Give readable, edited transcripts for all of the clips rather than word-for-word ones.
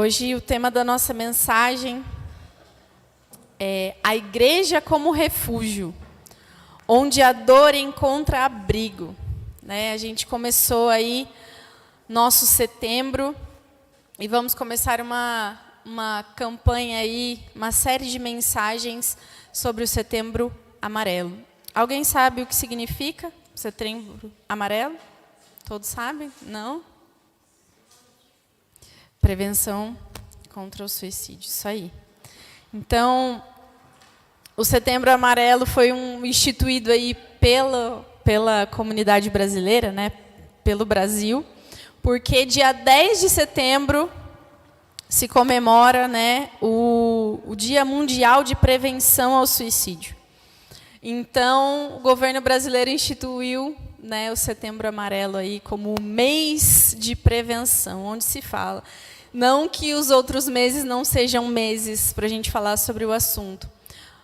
Hoje o tema da nossa mensagem é a igreja como refúgio, onde a dor encontra abrigo. Né? A gente começou aí nosso setembro e vamos começar uma campanha aí, uma série de mensagens sobre o Setembro Amarelo. Alguém sabe o que significa Setembro Amarelo? Todos sabem? Não? Prevenção contra o suicídio, isso aí. Então, o Setembro Amarelo foi instituído aí pela comunidade brasileira, né, pelo Brasil, porque dia 10 de setembro se comemora, né, o Dia Mundial de Prevenção ao Suicídio. Então, o governo brasileiro instituiu, né, o Setembro Amarelo aí como mês de prevenção, onde se fala. Não que os outros meses não sejam meses para a gente falar sobre o assunto,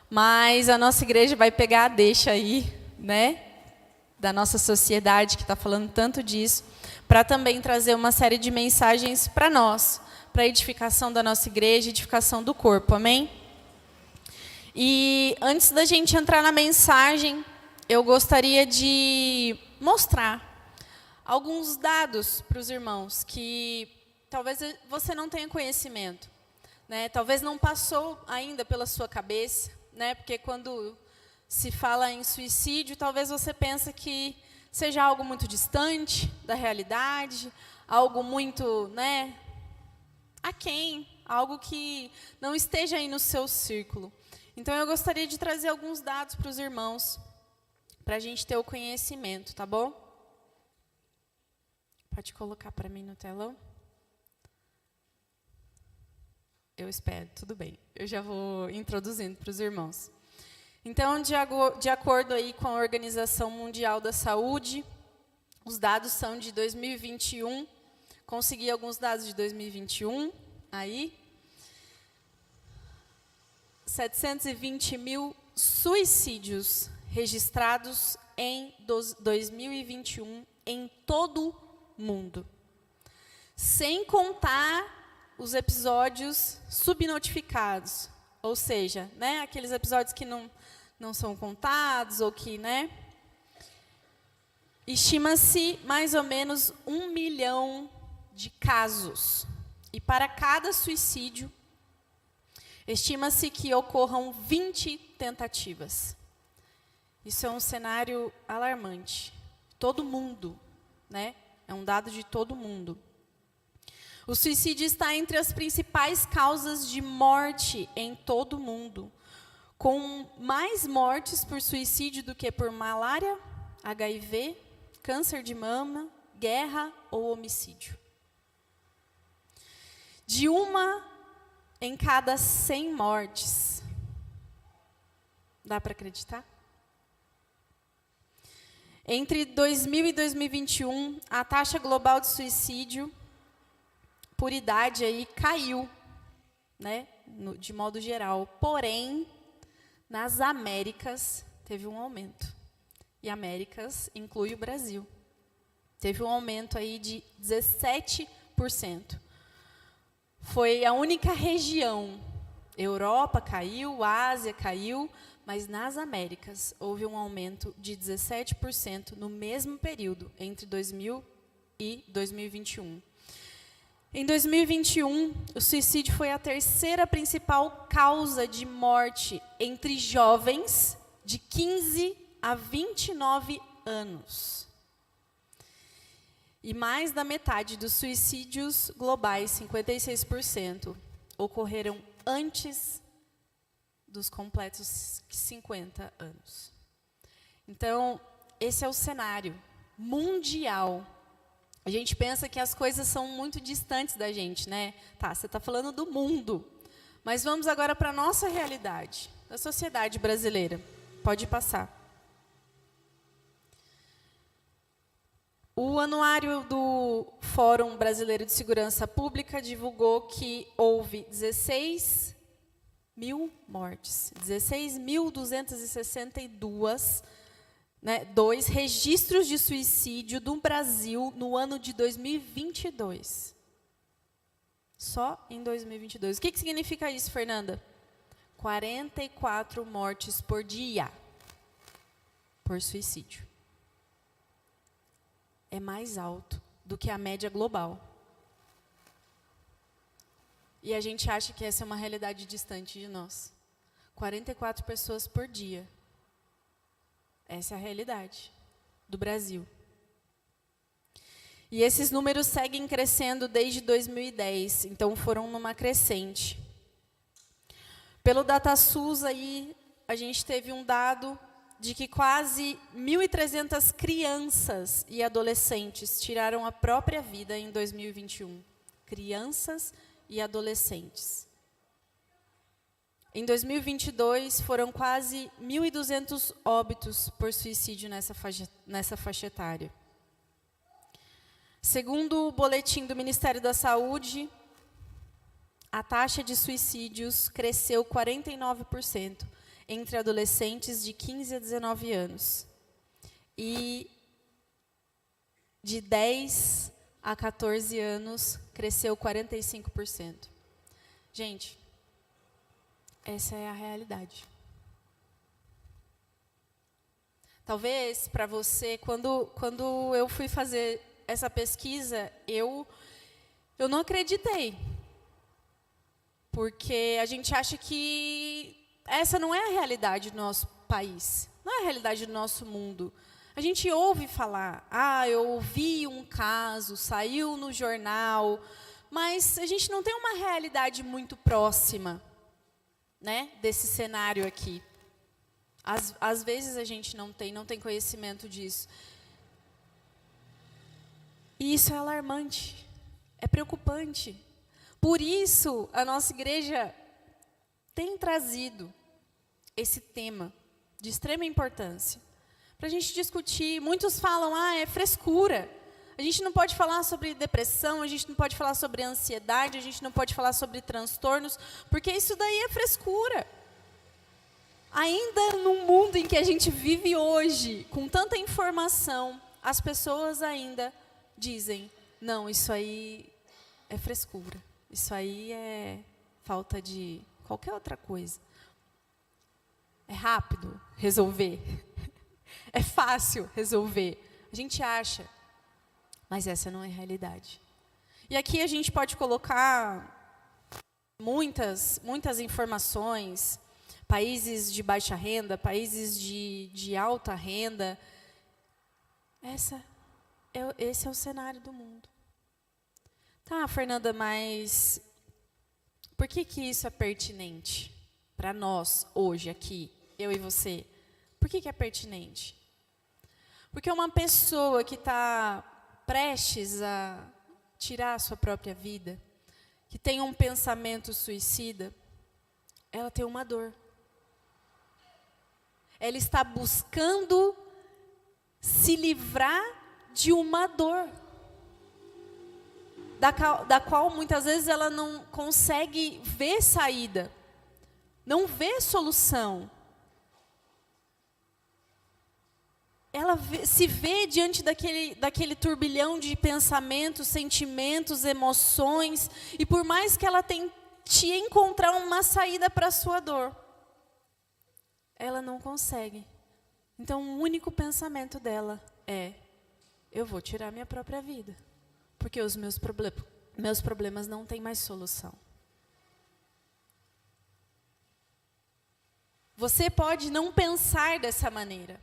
mas a nossa igreja vai pegar a deixa aí, né, da nossa sociedade que está falando tanto disso, para também trazer uma série de mensagens para nós, para a edificação da nossa igreja, edificação do corpo, amém? E antes da gente entrar na mensagem, eu gostaria de mostrar alguns dados para os irmãos que talvez você não tenha conhecimento, né? Talvez não passou ainda pela sua cabeça, né? Porque quando se fala em suicídio, talvez você pense que seja algo muito distante da realidade, algo muito, né, aquém, algo que não esteja aí no seu círculo. Então, eu gostaria de trazer alguns dados para os irmãos, para a gente ter o conhecimento, tá bom? Pode colocar para mim no telão? Eu espero, tudo bem. Eu já vou introduzindo para os irmãos. Então, de acordo aí com a Organização Mundial da Saúde, os dados são de 2021. Consegui alguns dados de 2021, aí. 720 mil suicídios registrados em 2021 em todo o mundo. Sem contar os episódios subnotificados, ou seja, né, aqueles episódios que não são contados, ou que, né, estima-se mais ou menos 1 milhão de casos. E para cada suicídio, estima-se que ocorram 20 tentativas. Isso é um cenário alarmante. Todo mundo, né, é um dado de todo mundo. O suicídio está entre as principais causas de morte em todo o mundo, com mais mortes por suicídio do que por malária, HIV, câncer de mama, guerra ou homicídio. De 1 em cada 100 mortes. Dá para acreditar? Entre 2000 e 2021, a taxa global de suicídio por idade aí caiu, né, de modo geral. Porém, nas Américas teve um aumento. E Américas inclui o Brasil. Teve um aumento aí de 17%. Foi a única região. Europa caiu, Ásia caiu, mas nas Américas houve um aumento de 17% no mesmo período, entre 2000 e 2021. Em 2021, o suicídio foi a terceira principal causa de morte entre jovens de 15 a 29 anos. E mais da metade dos suicídios globais, 56%, ocorreram antes dos completos 50 anos. Então, esse é o cenário mundial. A gente pensa que as coisas são muito distantes da gente, né? Tá, você está falando do mundo. Mas vamos agora para a nossa realidade, da sociedade brasileira. Pode passar. O anuário do Fórum Brasileiro de Segurança Pública divulgou que houve 16 mil mortes, 16.262, né, 2 registros de suicídio no Brasil no ano de 2022. Só em 2022. O que significa isso, Fernanda? 44 mortes por dia por suicídio. É mais alto do que a média global. E a gente acha que essa é uma realidade distante de nós. 44 pessoas por dia. Essa é a realidade do Brasil. E esses números seguem crescendo desde 2010, então foram numa crescente. Pelo DataSUS, aí, a gente teve um dado de que quase 1.300 crianças e adolescentes tiraram a própria vida em 2021. Crianças e adolescentes. Em 2022, foram quase 1.200 óbitos por suicídio nessa faixa etária. Segundo o boletim do Ministério da Saúde, a taxa de suicídios cresceu 49% entre adolescentes de 15 a 19 anos. E de 10 a 14 anos, cresceu 45%. Gente, essa é a realidade. Talvez, para você, quando eu fui fazer essa pesquisa, eu não acreditei. Porque a gente acha que essa não é a realidade do nosso país, não é a realidade do nosso mundo. A gente ouve falar, eu ouvi um caso, saiu no jornal, mas a gente não tem uma realidade muito próxima, né, desse cenário aqui. Às vezes a gente não tem conhecimento disso. E isso é alarmante, é preocupante. Por isso, a nossa igreja tem trazido esse tema de extrema importância para a gente discutir. Muitos falam, é frescura. A gente não pode falar sobre depressão, a gente não pode falar sobre ansiedade, a gente não pode falar sobre transtornos, porque isso daí é frescura. Ainda no mundo em que a gente vive hoje, com tanta informação, as pessoas ainda dizem, não, isso aí é frescura. Isso aí é falta de qualquer outra coisa. É rápido resolver. É fácil resolver. A gente acha, mas essa não é a realidade. E aqui a gente pode colocar muitas informações, países de baixa renda, países de alta renda. Esse é o cenário do mundo. Tá, Fernanda, mas por que isso é pertinente para nós hoje aqui, eu e você? Por que é pertinente? Porque uma pessoa que está prestes a tirar a sua própria vida, que tem um pensamento suicida, ela tem uma dor. Ela está buscando se livrar de uma dor, da qual muitas vezes ela não consegue ver saída, não vê solução. Ela se vê diante daquele turbilhão de pensamentos, sentimentos, emoções, e por mais que ela tente encontrar uma saída para a sua dor, ela não consegue. Então, o único pensamento dela é: eu vou tirar minha própria vida, porque os meus problemas não têm mais solução. Você pode não pensar dessa maneira,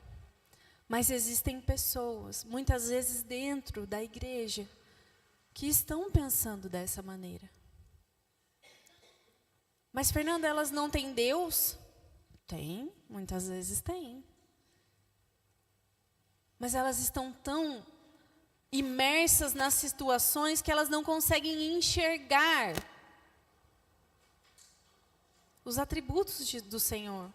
mas existem pessoas, muitas vezes dentro da igreja, que estão pensando dessa maneira. Mas, Fernanda, elas não têm Deus? Tem, muitas vezes tem. Mas elas estão tão imersas nas situações que elas não conseguem enxergar os atributos do Senhor.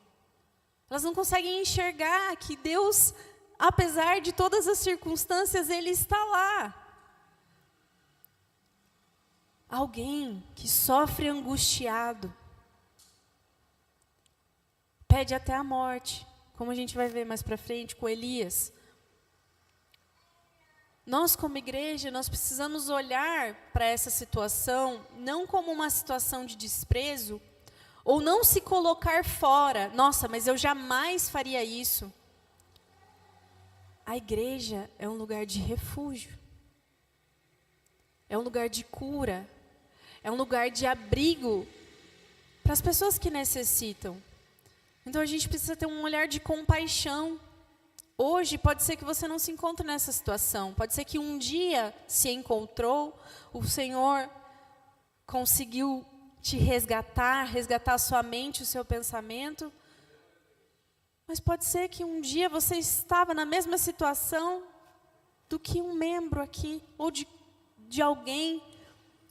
Elas não conseguem enxergar que Deus, apesar de todas as circunstâncias, Ele está lá. Alguém que sofre angustiado, pede até a morte, como a gente vai ver mais para frente com Elias. Nós, como igreja, nós precisamos olhar para essa situação não como uma situação de desprezo, ou não se colocar fora. Nossa, mas eu jamais faria isso. A igreja é um lugar de refúgio. É um lugar de cura. É um lugar de abrigo para as pessoas que necessitam. Então a gente precisa ter um olhar de compaixão. Hoje pode ser que você não se encontre nessa situação. Pode ser que um dia se encontrou, o Senhor conseguiu te resgatar a sua mente, o seu pensamento. Mas pode ser que um dia você estava na mesma situação do que um membro aqui, ou de alguém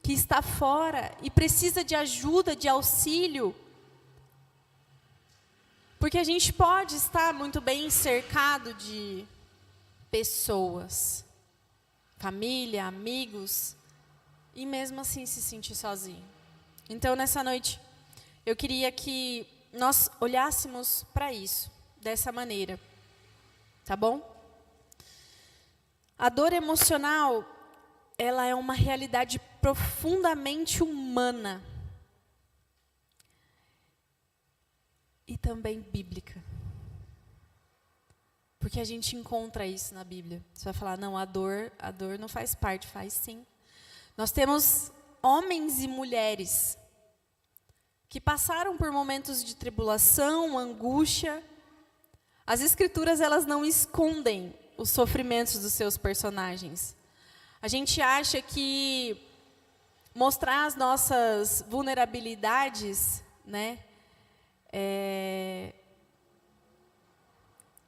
que está fora e precisa de ajuda, de auxílio. Porque a gente pode estar muito bem cercado de pessoas, família, amigos, e mesmo assim se sentir sozinho. Então, nessa noite, eu queria que nós olhássemos para isso, dessa maneira. Tá bom? A dor emocional, ela é uma realidade profundamente humana. E também bíblica. Porque a gente encontra isso na Bíblia. Você vai falar, não, a dor não faz parte. Faz sim. Nós temos homens e mulheres que passaram por momentos de tribulação, angústia. As Escrituras, elas não escondem os sofrimentos dos seus personagens. A gente acha que mostrar as nossas vulnerabilidades, né,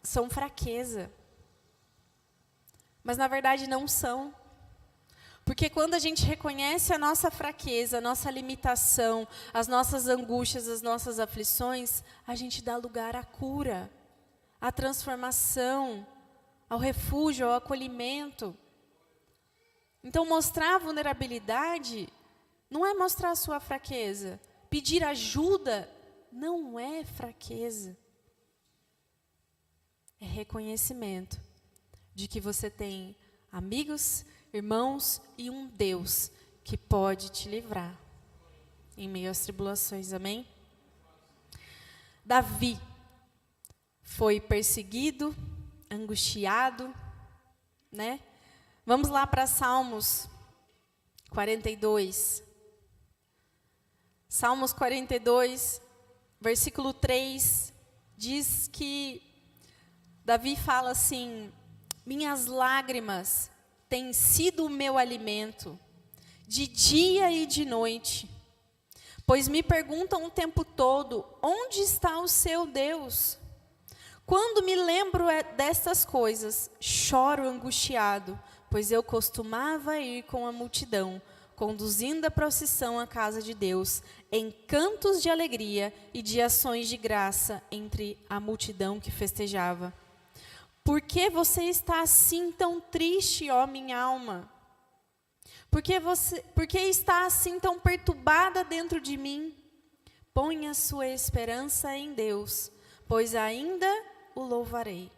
são fraqueza. Mas na verdade não são. Porque quando a gente reconhece a nossa fraqueza, a nossa limitação, as nossas angústias, as nossas aflições, a gente dá lugar à cura, à transformação, ao refúgio, ao acolhimento. Então mostrar a vulnerabilidade não é mostrar a sua fraqueza. Pedir ajuda não é fraqueza. É reconhecimento de que você tem amigos, irmãos e um Deus que pode te livrar em meio às tribulações. Amém? Davi foi perseguido, angustiado, né? Vamos lá para Salmos 42. Salmos 42, versículo 3, diz que Davi fala assim: minhas lágrimas têm sido o meu alimento, de dia e de noite. Pois me perguntam o tempo todo, onde está o seu Deus? Quando me lembro destas coisas, choro angustiado, pois eu costumava ir com a multidão, conduzindo a procissão à casa de Deus, em cantos de alegria e de ações de graça entre a multidão que festejava. Por que você está assim tão triste, ó minha alma? Por que está assim tão perturbada dentro de mim? Ponha sua esperança em Deus, pois ainda o louvarei.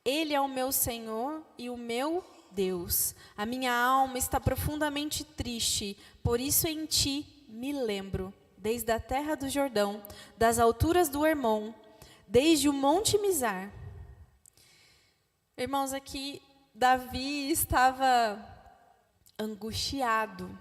Ele é o meu Senhor e o meu Deus. A minha alma está profundamente triste, por isso em ti me lembro, desde a terra do Jordão, das alturas do Hermon, desde o monte Mizar. Irmãos, aqui Davi estava angustiado.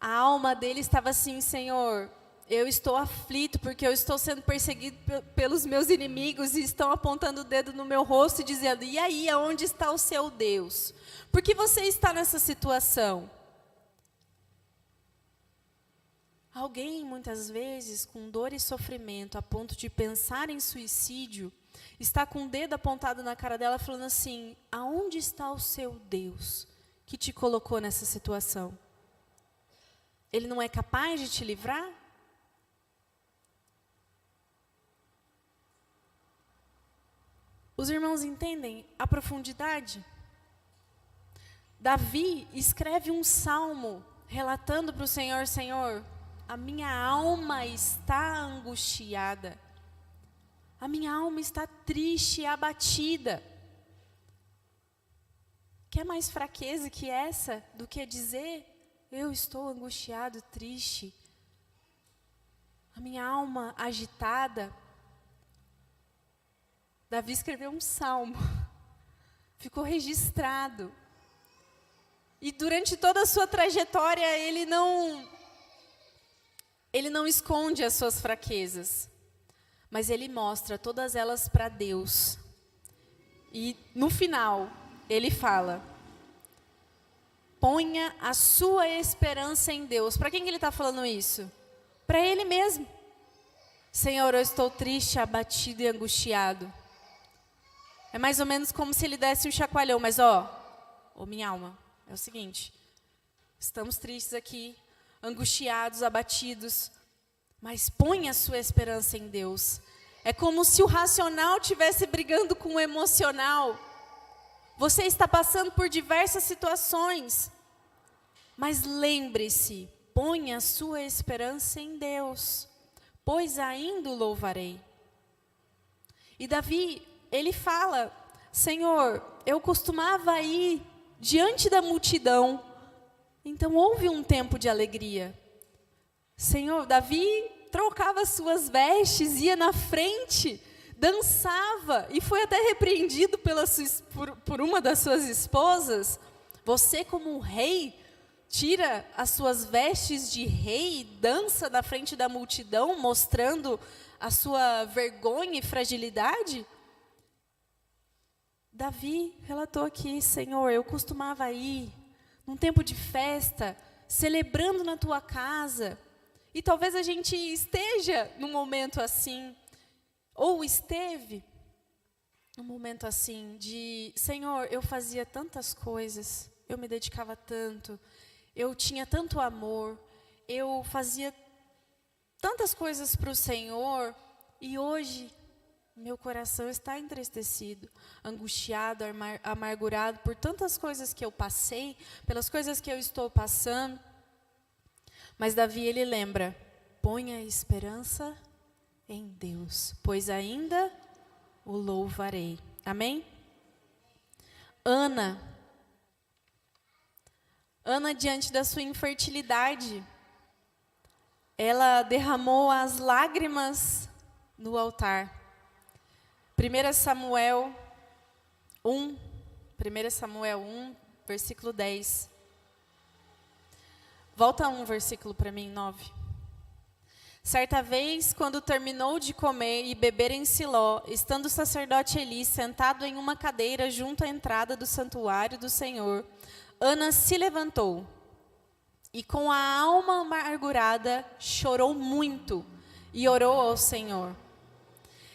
A alma dele estava assim: Senhor, eu estou aflito porque eu estou sendo perseguido pelos meus inimigos e estão apontando o dedo no meu rosto e dizendo: e aí, aonde está o seu Deus? Por que você está nessa situação? Alguém, muitas vezes, com dor e sofrimento, a ponto de pensar em suicídio, está com o dedo apontado na cara dela, falando assim: aonde está o seu Deus que te colocou nessa situação? Ele não é capaz de te livrar? Os irmãos entendem a profundidade? Davi escreve um salmo relatando para o Senhor: Senhor, a minha alma está angustiada. A minha alma está triste e abatida. quer mais fraqueza que essa do que dizer, eu estou angustiado, triste, a minha alma agitada? Davi escreveu um salmo, ficou registrado. E durante toda a sua trajetória, ele não esconde as suas fraquezas, mas ele mostra todas elas para Deus. E no final, ele fala, ponha a sua esperança em Deus. Para quem que ele está falando isso? Para ele mesmo. Senhor, eu estou triste, abatido e angustiado. É mais ou menos como se ele desse um chacoalhão, mas minha alma, é o seguinte, estamos tristes aqui, angustiados, abatidos, mas põe a sua esperança em Deus. É como se o racional estivesse brigando com o emocional. Você está passando por diversas situações, mas lembre-se, põe a sua esperança em Deus, pois ainda o louvarei. E Davi, ele fala, Senhor, eu costumava ir diante da multidão, então houve um tempo de alegria. Senhor, Davi trocava suas vestes, ia na frente, dançava, e foi até repreendido por uma das suas esposas. Você, como um rei, tira as suas vestes de rei e dança na frente da multidão, mostrando a sua vergonha e fragilidade? Davi relatou aqui, Senhor, eu costumava ir num tempo de festa, celebrando na tua casa. E talvez a gente esteja num momento assim, ou esteve num momento assim, de, Senhor, eu fazia tantas coisas, eu me dedicava tanto, eu tinha tanto amor, eu fazia tantas coisas para o Senhor, e hoje meu coração está entristecido, angustiado, amargurado por tantas coisas que eu passei, pelas coisas que eu estou passando. Mas Davi, ele lembra, ponha a esperança em Deus, pois ainda o louvarei. Amém? Ana, diante da sua infertilidade, ela derramou as lágrimas no altar. 1 Samuel 1, versículo 10. Volta um versículo para mim, 9. Certa vez, quando terminou de comer e beber em Siló, estando o sacerdote Eli sentado em uma cadeira junto à entrada do santuário do Senhor, Ana se levantou e com a alma amargurada chorou muito e orou ao Senhor.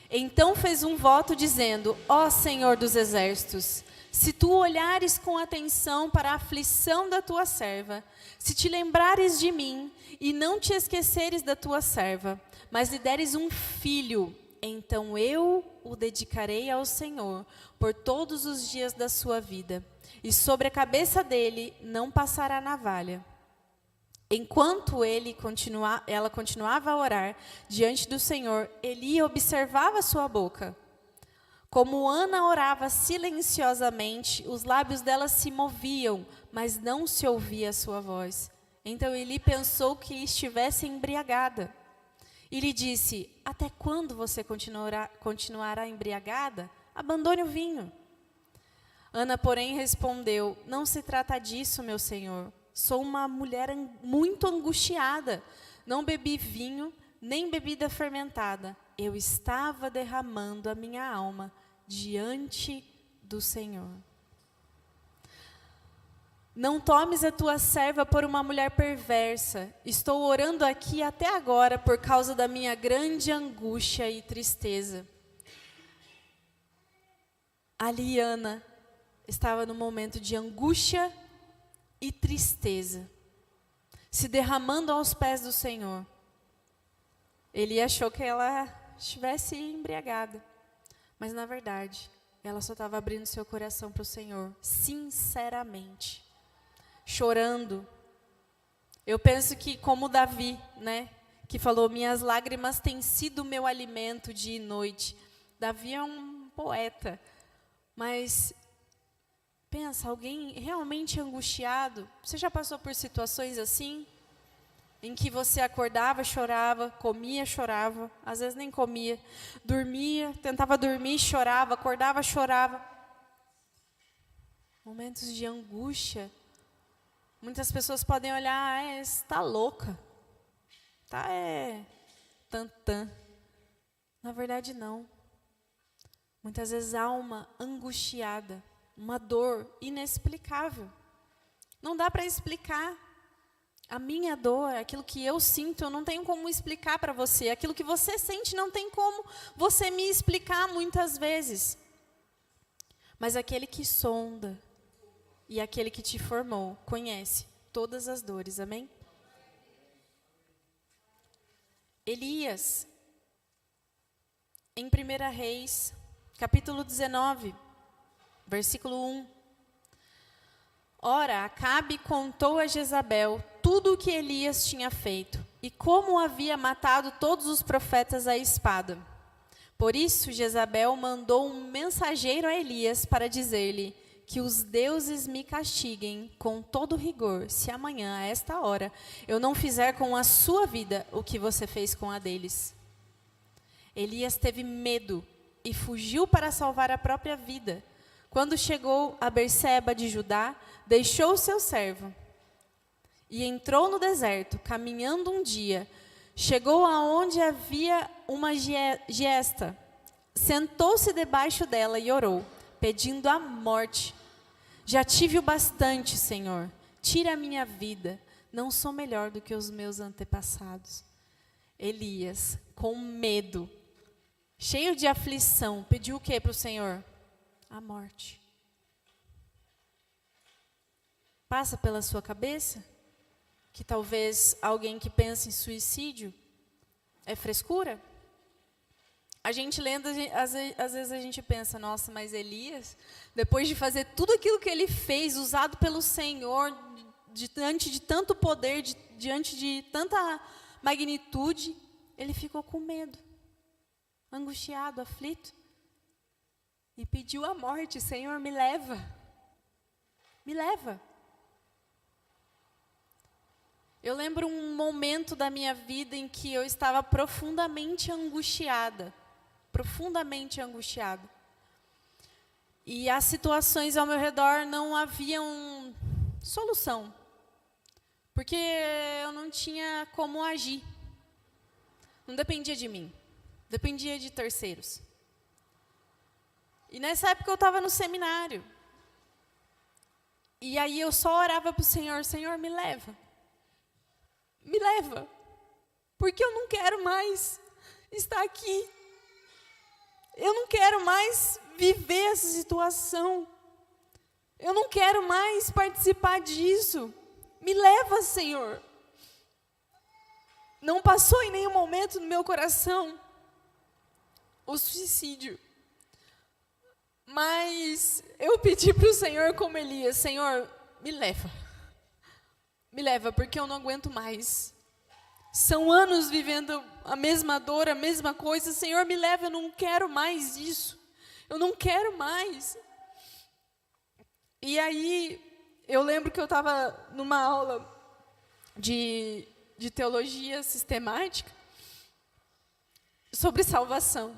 Então fez um voto dizendo, ó Senhor dos exércitos, se tu olhares com atenção para a aflição da tua serva, se te lembrares de mim e não te esqueceres da tua serva, mas lhe deres um filho, então eu o dedicarei ao Senhor por todos os dias da sua vida, e sobre a cabeça dele não passará navalha. Enquanto ela continuava a orar diante do Senhor, Eli observava sua boca. Como Ana orava silenciosamente, os lábios dela se moviam, mas não se ouvia a sua voz. Então Eli pensou que estivesse embriagada. E lhe disse, até quando você continuará embriagada? Abandone o vinho. Ana, porém, respondeu, não se trata disso, meu senhor. Sou uma mulher muito angustiada. Não bebi vinho, nem bebida fermentada. Eu estava derramando a minha alma diante do Senhor. Não tomes a tua serva por uma mulher perversa. Estou orando aqui até agora por causa da minha grande angústia e tristeza. Ali, Ana estava num momento de angústia e tristeza, se derramando aos pés do Senhor. Ele achou que ela estivesse embriagada, mas na verdade, ela só estava abrindo seu coração para o Senhor, sinceramente, chorando. Eu penso que como Davi, né, que falou, minhas lágrimas têm sido meu alimento dia e noite. Davi é um poeta, mas Pensa, alguém realmente angustiado. Você já passou por situações assim? Em que você acordava, chorava, comia, chorava, às vezes nem comia, dormia, tentava dormir, chorava, acordava, chorava. Momentos de angústia. Muitas pessoas podem olhar, você está louca, tantã. Na verdade, não. Muitas vezes há uma angustiada, uma dor inexplicável. Não dá para explicar. A minha dor, aquilo que eu sinto, eu não tenho como explicar para você. Aquilo que você sente, não tem como você me explicar muitas vezes. Mas aquele que sonda e aquele que te formou, conhece todas as dores, amém? Elias, em 1 Reis, capítulo 19, versículo 1. Ora, Acabe contou a Jezabel tudo o que Elias tinha feito e como havia matado todos os profetas à espada. Por isso, Jezabel mandou um mensageiro a Elias para dizer-lhe que os deuses me castiguem com todo rigor, se amanhã, a esta hora, eu não fizer com a sua vida o que você fez com a deles. Elias teve medo e fugiu para salvar a própria vida. Quando chegou a Berseba de Judá, deixou seu servo e entrou no deserto, caminhando um dia. Chegou aonde havia uma giesta, sentou-se debaixo dela e orou, pedindo a morte. Já tive o bastante, Senhor, tira a minha vida, não sou melhor do que os meus antepassados. Elias, com medo, cheio de aflição, pediu o que para o Senhor? A morte. Passa pela sua cabeça que talvez alguém que pensa em suicídio é frescura? A gente lendo, às vezes a gente pensa, nossa, mas Elias, depois de fazer tudo aquilo que ele fez, usado pelo Senhor, diante de tanto poder, diante de tanta magnitude, ele ficou com medo, angustiado, aflito, e pediu a morte. Senhor, me leva, me leva. Eu lembro um momento da minha vida em que eu estava profundamente angustiada. E as situações ao meu redor não haviam solução. Porque eu não tinha como agir. Não dependia de mim. Dependia de terceiros. E nessa época eu estava no seminário. E aí eu só orava para o Senhor, Senhor, me leva. Me leva. Porque eu não quero mais estar aqui. Eu não quero mais viver essa situação. Eu não quero mais participar disso. Me leva, Senhor. Não passou em nenhum momento no meu coração o suicídio. Mas eu pedi para o Senhor como Elias, Senhor, me leva. Me leva, porque eu não aguento mais. São anos vivendo a mesma dor, a mesma coisa. Senhor, me leva, eu não quero mais isso. Eu não quero mais. E aí, eu lembro que eu estava numa aula de teologia sistemática sobre salvação.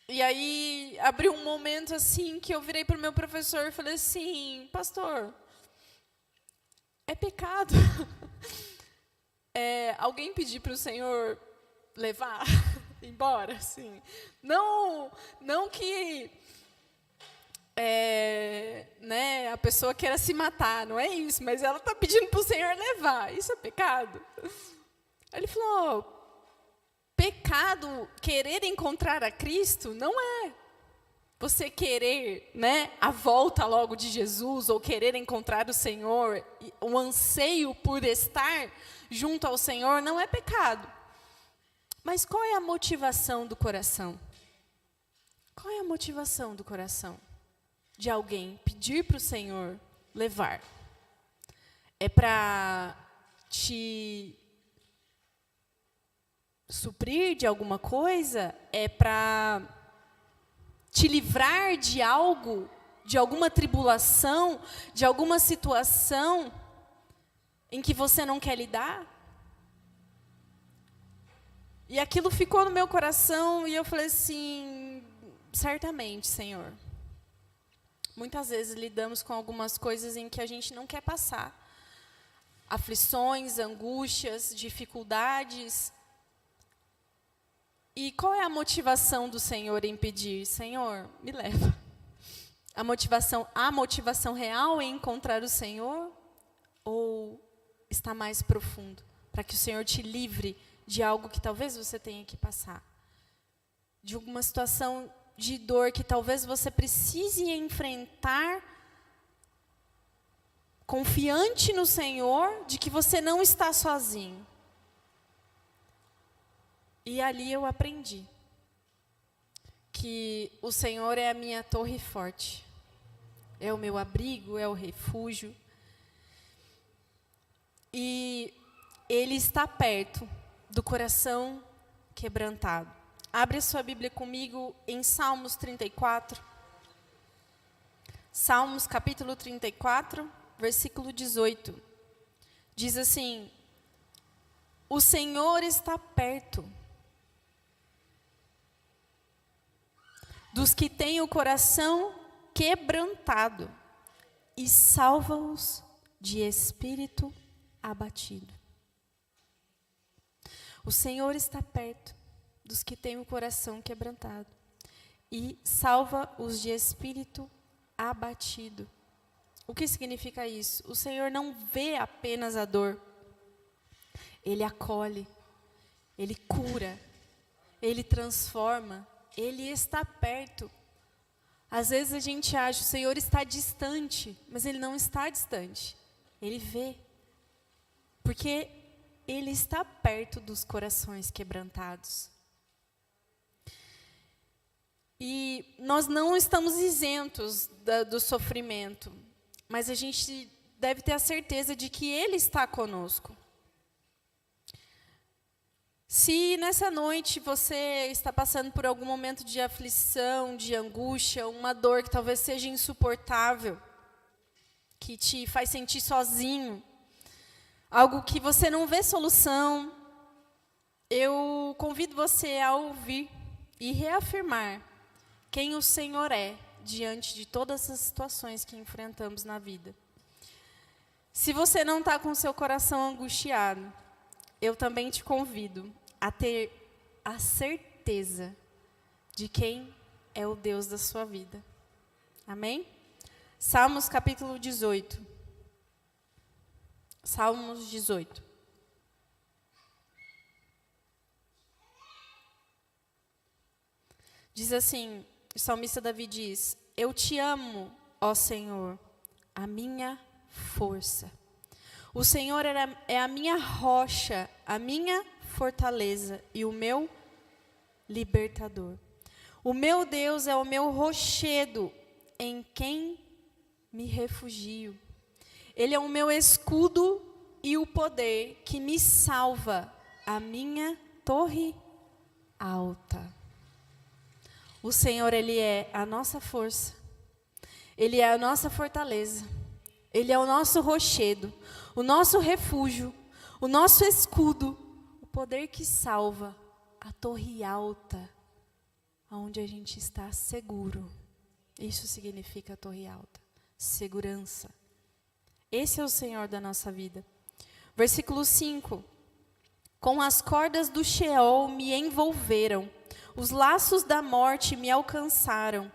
E aí, abriu um momento assim que eu virei para o meu professor e falei assim, pastor, é pecado alguém pedir para o Senhor levar embora, assim. Não que né, a pessoa queira se matar, não é isso, mas ela está pedindo para o Senhor levar, isso é pecado? Aí ele falou, pecado querer encontrar a Cristo não é você querer, né, a volta logo de Jesus, ou querer encontrar o Senhor, o anseio por estar junto ao Senhor não é pecado. Mas qual é a motivação do coração? Qual é a motivação do coração de alguém pedir para o Senhor levar? É para te suprir de alguma coisa? É para te livrar de algo de alguma tribulação, de alguma situação em que você não quer lidar? E aquilo ficou no meu coração e eu falei assim, certamente, Senhor. Muitas vezes lidamos com algumas coisas em que a gente não quer passar. Aflições, angústias, dificuldades. E qual é a motivação do Senhor em pedir? Senhor, me leva. A motivação real em encontrar o Senhor? Ou está mais profundo? Para que o Senhor te livre de algo que talvez você tenha que passar. De alguma situação de dor que talvez você precise enfrentar, confiante no Senhor, de que você não está sozinho. E ali eu aprendi que o Senhor é a minha torre forte, é o meu abrigo, é o refúgio. E Ele está perto do coração quebrantado. Abre a sua Bíblia comigo em Salmos 34. Salmos capítulo 34, versículo 18. Diz assim: o Senhor está perto dos que têm o coração quebrantado e salva-os de espírito abatido. O Senhor está perto dos que têm o coração quebrantado e salva-os de espírito abatido. O que significa isso? O Senhor não vê apenas a dor. Ele acolhe, Ele cura, Ele transforma, Ele está perto. Às vezes a gente acha que o Senhor está distante, mas Ele não está distante. Ele vê. Porque Ele está perto dos corações quebrantados. E nós não estamos isentos do sofrimento, mas a gente deve ter a certeza de que Ele está conosco. Se nessa noite você está passando por algum momento de aflição, de angústia, uma dor que talvez seja insuportável, que te faz sentir sozinho, algo que você não vê solução, eu convido você a ouvir e reafirmar quem o Senhor é diante de todas as situações que enfrentamos na vida. Se você não está com seu coração angustiado, eu também te convido a ter a certeza de quem é o Deus da sua vida. Amém? Salmos capítulo 18. Salmos 18. Diz assim, o salmista Davi diz: eu te amo, ó Senhor, a minha força. O Senhor é a minha rocha, a minha fortaleza e o meu libertador. O meu Deus é o meu rochedo, em quem me refugio. Ele é o meu escudo e o poder que me salva, a minha torre alta. O Senhor, Ele é a nossa força. Ele é a nossa fortaleza. Ele é o nosso rochedo, o nosso refúgio, o nosso escudo, o poder que salva, a torre alta, onde a gente está seguro. Isso significa a torre alta, segurança. Esse é o Senhor da nossa vida. Versículo 5. Com as cordas do Sheol me envolveram, os laços da morte me alcançaram.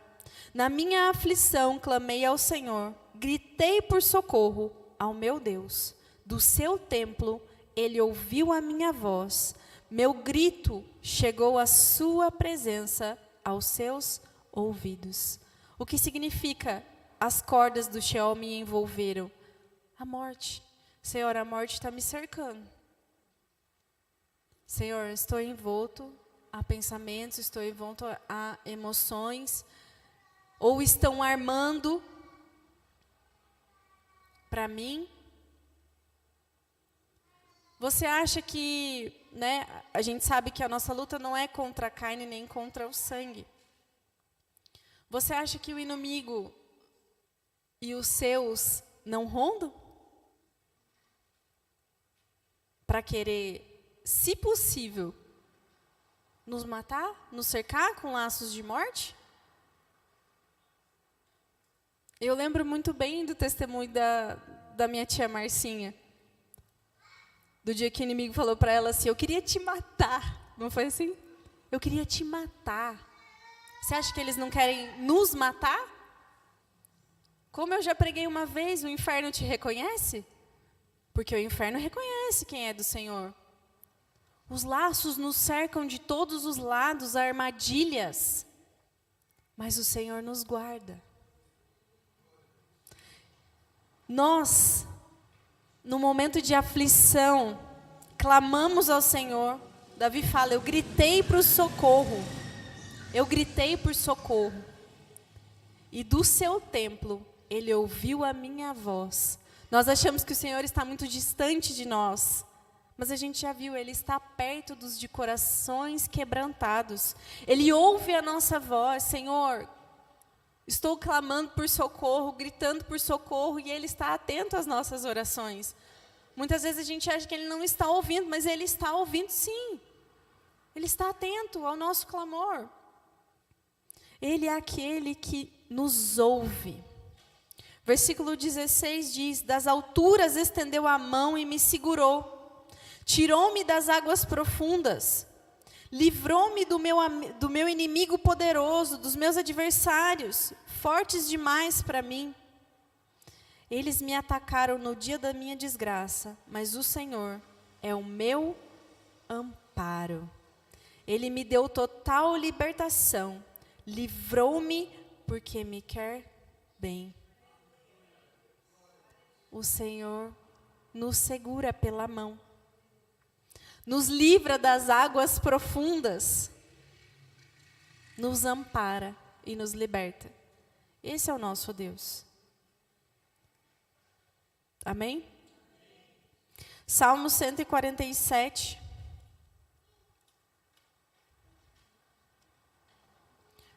Na minha aflição clamei ao Senhor, gritei por socorro ao meu Deus. Do seu templo Ele ouviu a minha voz, meu grito chegou à sua presença, aos seus ouvidos. O que significa as cordas do Sheol me envolveram? A morte. Senhor, a morte está me cercando. Senhor, estou envolto a pensamentos, estou envolto a emoções, ou estão armando para mim. Você acha que, a gente sabe que a nossa luta não é contra a carne nem contra o sangue. Você acha que o inimigo e os seus não rondam? Para querer, se possível, nos matar, nos cercar com laços de morte? Eu lembro muito bem do testemunho da minha tia Marcinha. Do dia que o inimigo falou para ela assim, eu queria te matar. Não foi assim? Eu queria te matar. Você acha que eles não querem nos matar? Como eu já preguei uma vez, o inferno te reconhece? Porque o inferno reconhece quem é do Senhor. Os laços nos cercam de todos os lados, armadilhas. Mas o Senhor nos guarda. Nós, no momento de aflição, clamamos ao Senhor. Davi fala, eu gritei para o socorro. Eu gritei por socorro. E do seu templo, Ele ouviu a minha voz. Nós achamos que o Senhor está muito distante de nós. Mas a gente já viu, Ele está perto dos de corações quebrantados. Ele ouve a nossa voz, Senhor, estou clamando por socorro, gritando por socorro, e Ele está atento às nossas orações. Muitas vezes a gente acha que Ele não está ouvindo, mas Ele está ouvindo sim. Ele está atento ao nosso clamor. Ele é aquele que nos ouve. Versículo 16 diz, das alturas estendeu a mão e me segurou. Tirou-me das águas profundas. Livrou-me do meu inimigo poderoso, dos meus adversários, fortes demais para mim. Eles me atacaram no dia da minha desgraça, mas o Senhor é o meu amparo. Ele me deu total libertação, livrou-me porque me quer bem. O Senhor nos segura pela mão, nos livra das águas profundas, nos ampara e nos liberta. Esse é o nosso Deus. Amém? Salmo 147.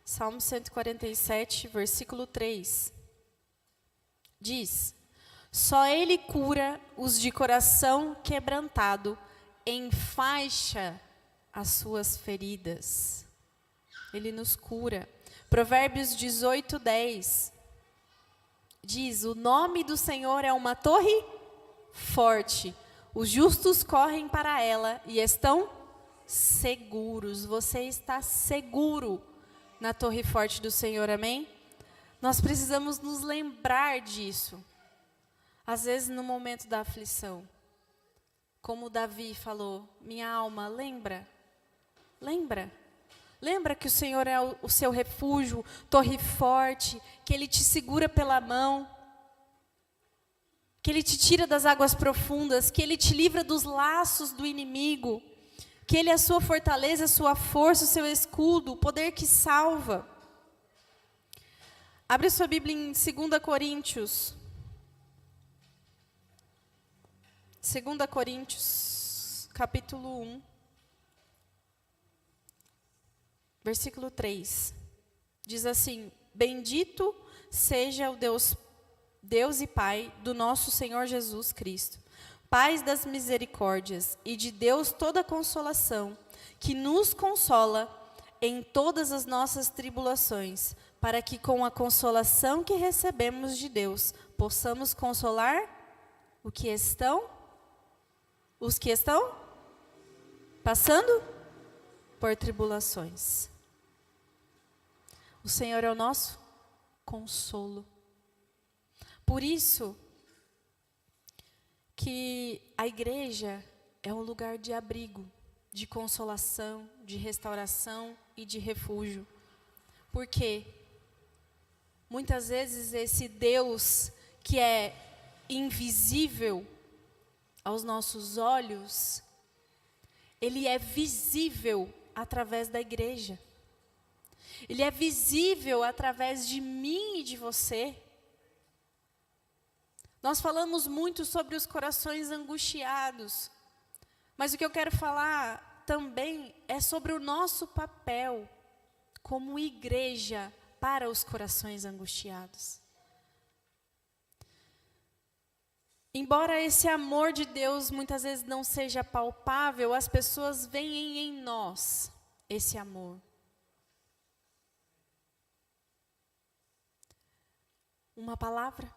Salmo 147, versículo 3. Diz, só Ele cura os de coração quebrantado, enfaixa as suas feridas. Ele nos cura. Provérbios 18, 10. Diz, o nome do Senhor é uma torre forte. Os justos correm para ela e estão seguros. Você está seguro na torre forte do Senhor, amém? Nós precisamos nos lembrar disso. Às vezes no momento da aflição. Como Davi falou, minha alma, lembra? Lembra que o Senhor é o seu refúgio, torre forte, que Ele te segura pela mão, que Ele te tira das águas profundas, que Ele te livra dos laços do inimigo, que Ele é a sua fortaleza, a sua força, o seu escudo, o poder que salva. Abre sua Bíblia em 2 Coríntios. 2 Coríntios, capítulo 1. Versículo 3, diz assim, bendito seja o Deus e Pai do nosso Senhor Jesus Cristo, Pai das misericórdias e de Deus toda a consolação, que nos consola em todas as nossas tribulações, para que com a consolação que recebemos de Deus, possamos consolar os que estão passando por tribulações. O Senhor é o nosso consolo. Por isso que a igreja é um lugar de abrigo, de consolação, de restauração e de refúgio. Porque muitas vezes esse Deus que é invisível aos nossos olhos, Ele é visível através da igreja. Ele é visível através de mim e de você. Nós falamos muito sobre os corações angustiados, mas o que eu quero falar também é sobre o nosso papel como igreja para os corações angustiados. Embora esse amor de Deus muitas vezes não seja palpável, as pessoas veem em nós esse amor. Uma palavra,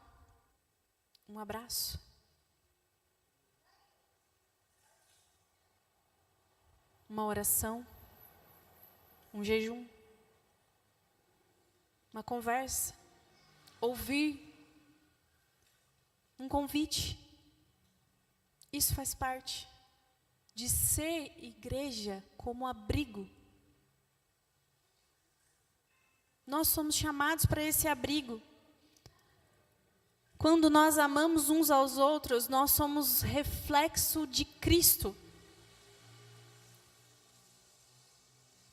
um abraço. Uma oração, um jejum, uma conversa, ouvir, um convite. Isso faz parte de ser igreja como abrigo. Nós somos chamados para esse abrigo. Quando nós amamos uns aos outros, nós somos reflexo de Cristo.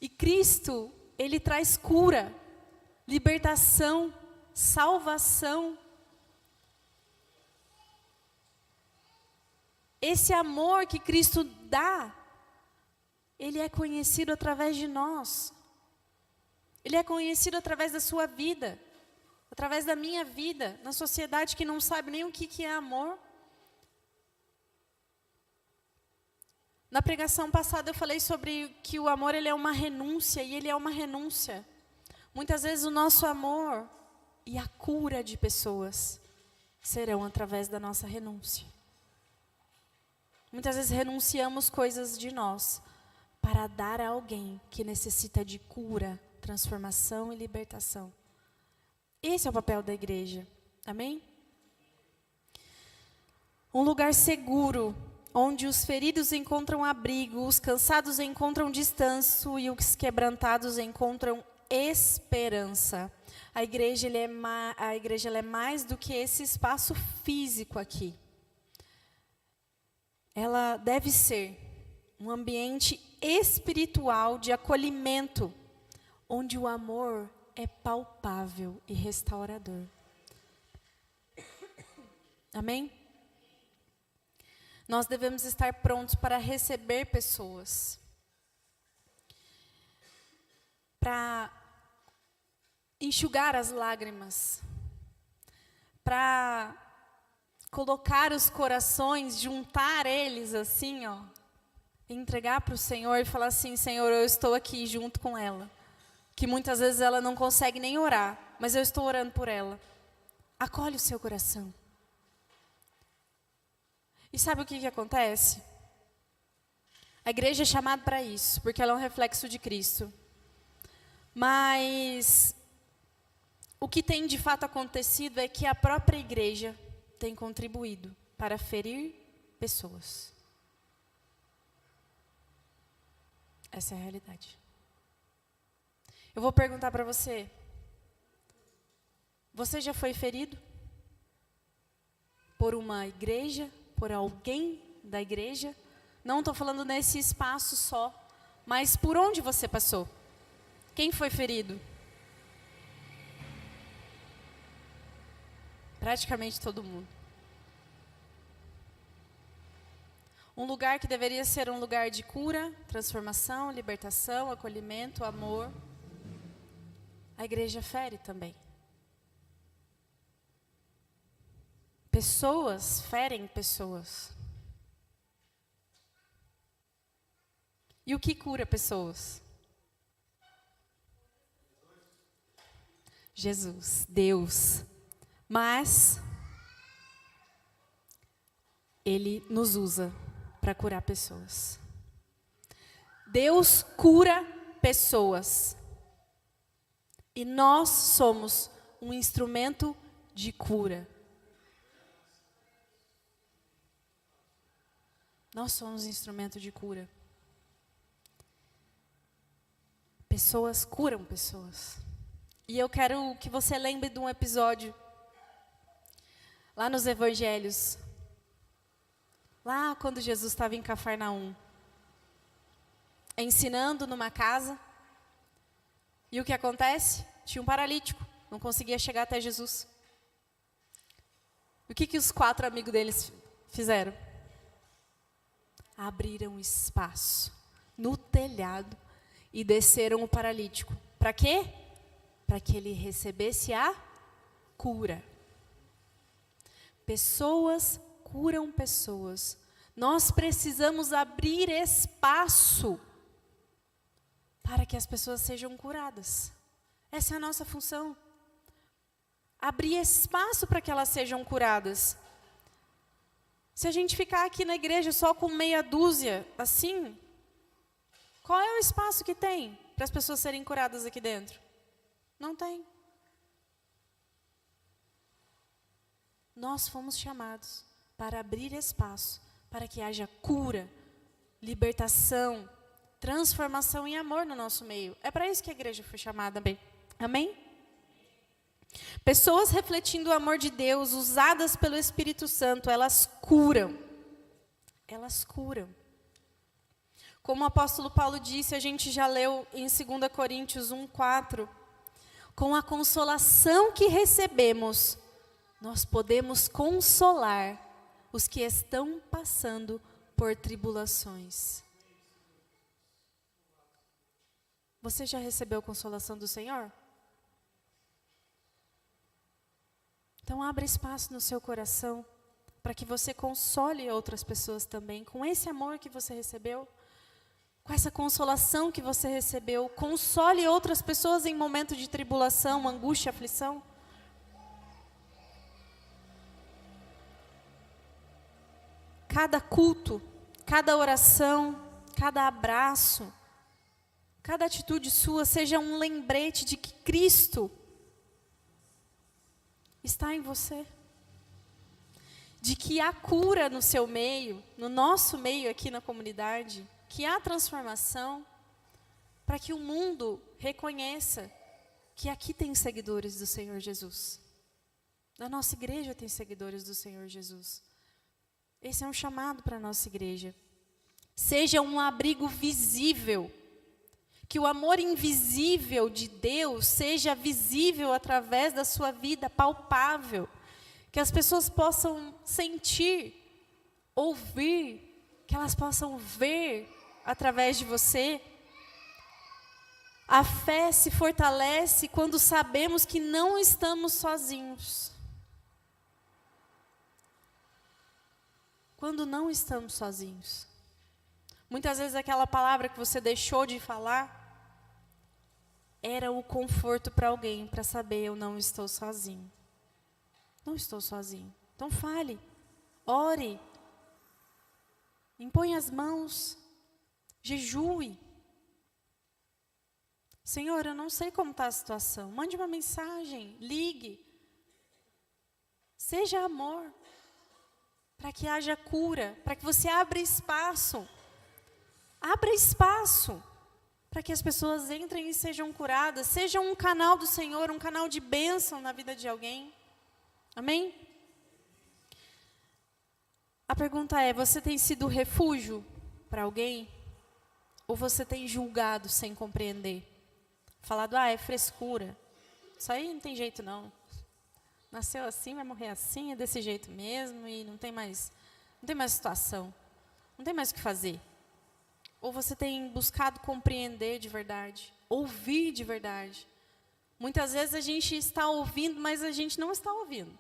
E Cristo, Ele traz cura, libertação, salvação. Esse amor que Cristo dá, Ele é conhecido através de nós. Ele é conhecido através da sua vida, através da minha vida, na sociedade que não sabe nem o que é amor. Na pregação passada eu falei sobre que o amor ele é uma renúncia, e ele é uma renúncia. Muitas vezes o nosso amor e a cura de pessoas serão através da nossa renúncia. Muitas vezes renunciamos coisas de nós para dar a alguém que necessita de cura, transformação e libertação. Esse é o papel da igreja. Amém? Um lugar seguro, onde os feridos encontram abrigo, os cansados encontram descanso e os quebrantados encontram esperança. A igreja ela é mais do que esse espaço físico aqui. Ela deve ser um ambiente espiritual de acolhimento, onde o amor é palpável e restaurador. Amém? Nós devemos estar prontos para receber pessoas, para enxugar as lágrimas, para colocar os corações, juntar eles assim, ó, entregar para o Senhor e falar assim: Senhor, eu estou aqui junto com ela. Que muitas vezes ela não consegue nem orar, mas eu estou orando por ela. Acolhe o seu coração. E sabe o que acontece? A igreja é chamada para isso, porque ela é um reflexo de Cristo. Mas o que tem de fato acontecido é que a própria igreja tem contribuído para ferir pessoas. Essa é a realidade. Eu vou perguntar para você: você já foi ferido? Por uma igreja? Por alguém da igreja? Não estou falando nesse espaço só, mas por onde você passou? Quem foi ferido? Praticamente todo mundo. Um lugar que deveria ser um lugar de cura, transformação, libertação, acolhimento, amor. A igreja fere também. Pessoas ferem pessoas. E o que cura pessoas? Jesus, Deus. Mas Ele nos usa para curar pessoas. Deus cura pessoas. E nós somos um instrumento de cura. Nós somos um instrumento de cura. Pessoas curam pessoas. E eu quero que você lembre de um episódio lá nos evangelhos. Lá quando Jesus estava em Cafarnaum, ensinando numa casa. E o que acontece? Tinha um paralítico, não conseguia chegar até Jesus. O que os 4 amigos deles fizeram? Abriram espaço no telhado e desceram o paralítico. Para quê? Para que ele recebesse a cura. Pessoas curam pessoas. Nós precisamos abrir espaço para que as pessoas sejam curadas. Essa é a nossa função. Abrir espaço para que elas sejam curadas. Se a gente ficar aqui na igreja só com meia dúzia, assim, qual é o espaço que tem para as pessoas serem curadas aqui dentro? Não tem. Nós fomos chamados para abrir espaço, para que haja cura, libertação, transformação e amor no nosso meio. É para isso que a igreja foi chamada, bem. Amém? Pessoas refletindo o amor de Deus, usadas pelo Espírito Santo, elas curam. Elas curam. Como o apóstolo Paulo disse, a gente já leu em 2 Coríntios 1:4, com a consolação que recebemos, nós podemos consolar os que estão passando por tribulações. Você já recebeu a consolação do Senhor? Então abra espaço no seu coração para que você console outras pessoas também, com esse amor que você recebeu, com essa consolação que você recebeu. Console outras pessoas em momento de tribulação, angústia, aflição. Cada culto, cada oração, cada abraço, cada atitude sua seja um lembrete de que Cristo está em você. De que há cura no seu meio, no nosso meio aqui na comunidade, que há transformação, para que o mundo reconheça que aqui tem seguidores do Senhor Jesus. Na nossa igreja tem seguidores do Senhor Jesus. Esse é um chamado para a nossa igreja. Seja um abrigo visível. Que o amor invisível de Deus seja visível através da sua vida, palpável. Que as pessoas possam sentir, ouvir, que elas possam ver através de você. A fé se fortalece quando sabemos que não estamos sozinhos. Quando não estamos sozinhos. Muitas vezes aquela palavra que você deixou de falar era o conforto para alguém, para saber, eu não estou sozinho. Não estou sozinho. Então fale, ore, impõe as mãos, jejue. Senhor, eu não sei como está a situação. Mande uma mensagem, ligue. Seja amor, para que haja cura, para que você abra espaço. Abra espaço para que as pessoas entrem e sejam curadas. Seja um canal do Senhor, um canal de bênção na vida de alguém. Amém? A pergunta é, você tem sido refúgio para alguém? Ou você tem julgado sem compreender? Falado, é frescura. Isso aí não tem jeito não. Nasceu assim, vai morrer assim, é desse jeito mesmo e não tem mais situação. Não tem mais o que fazer. Ou você tem buscado compreender de verdade, ouvir de verdade. Muitas vezes a gente está ouvindo, mas a gente não está ouvindo.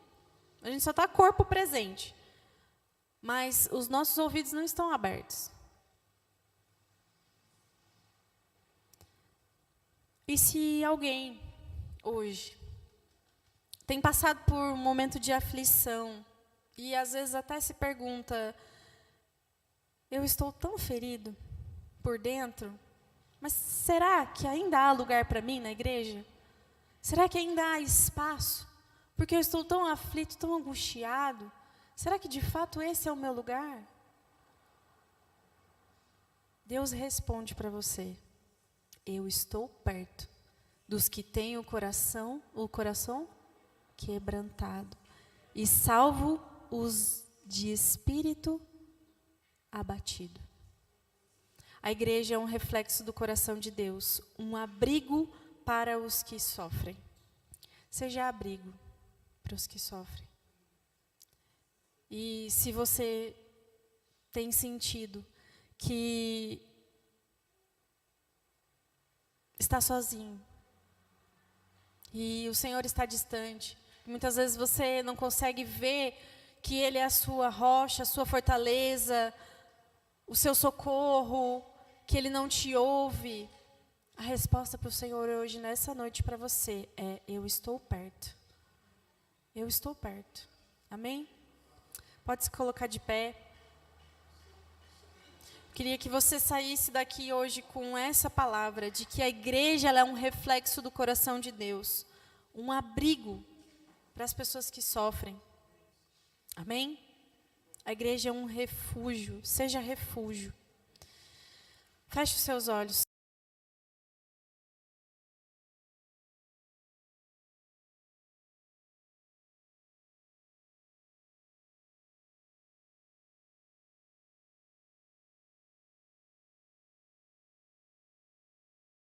A gente só está corpo presente. Mas os nossos ouvidos não estão abertos. E se alguém, hoje, tem passado por um momento de aflição, e às vezes até se pergunta, eu estou tão ferido por dentro, mas será que ainda há lugar para mim na igreja? Será que ainda há espaço? Porque eu estou tão aflito, tão angustiado. Será que de fato esse é o meu lugar? Deus responde para você, eu estou perto dos que têm o coração quebrantado e salvo os de espírito abatido. A igreja é um reflexo do coração de Deus, um abrigo para os que sofrem. Seja abrigo para os que sofrem. E se você tem sentido que está sozinho, e o Senhor está distante, muitas vezes você não consegue ver que Ele é a sua rocha, a sua fortaleza, o seu socorro, que Ele não te ouve, a resposta para o Senhor hoje, nessa noite, para você é: eu estou perto. Eu estou perto. Amém? Pode se colocar de pé. Queria que você saísse daqui hoje com essa palavra, de que a igreja ela é um reflexo do coração de Deus. Um abrigo para as pessoas que sofrem. Amém? A igreja é um refúgio. Seja refúgio. Feche os seus olhos.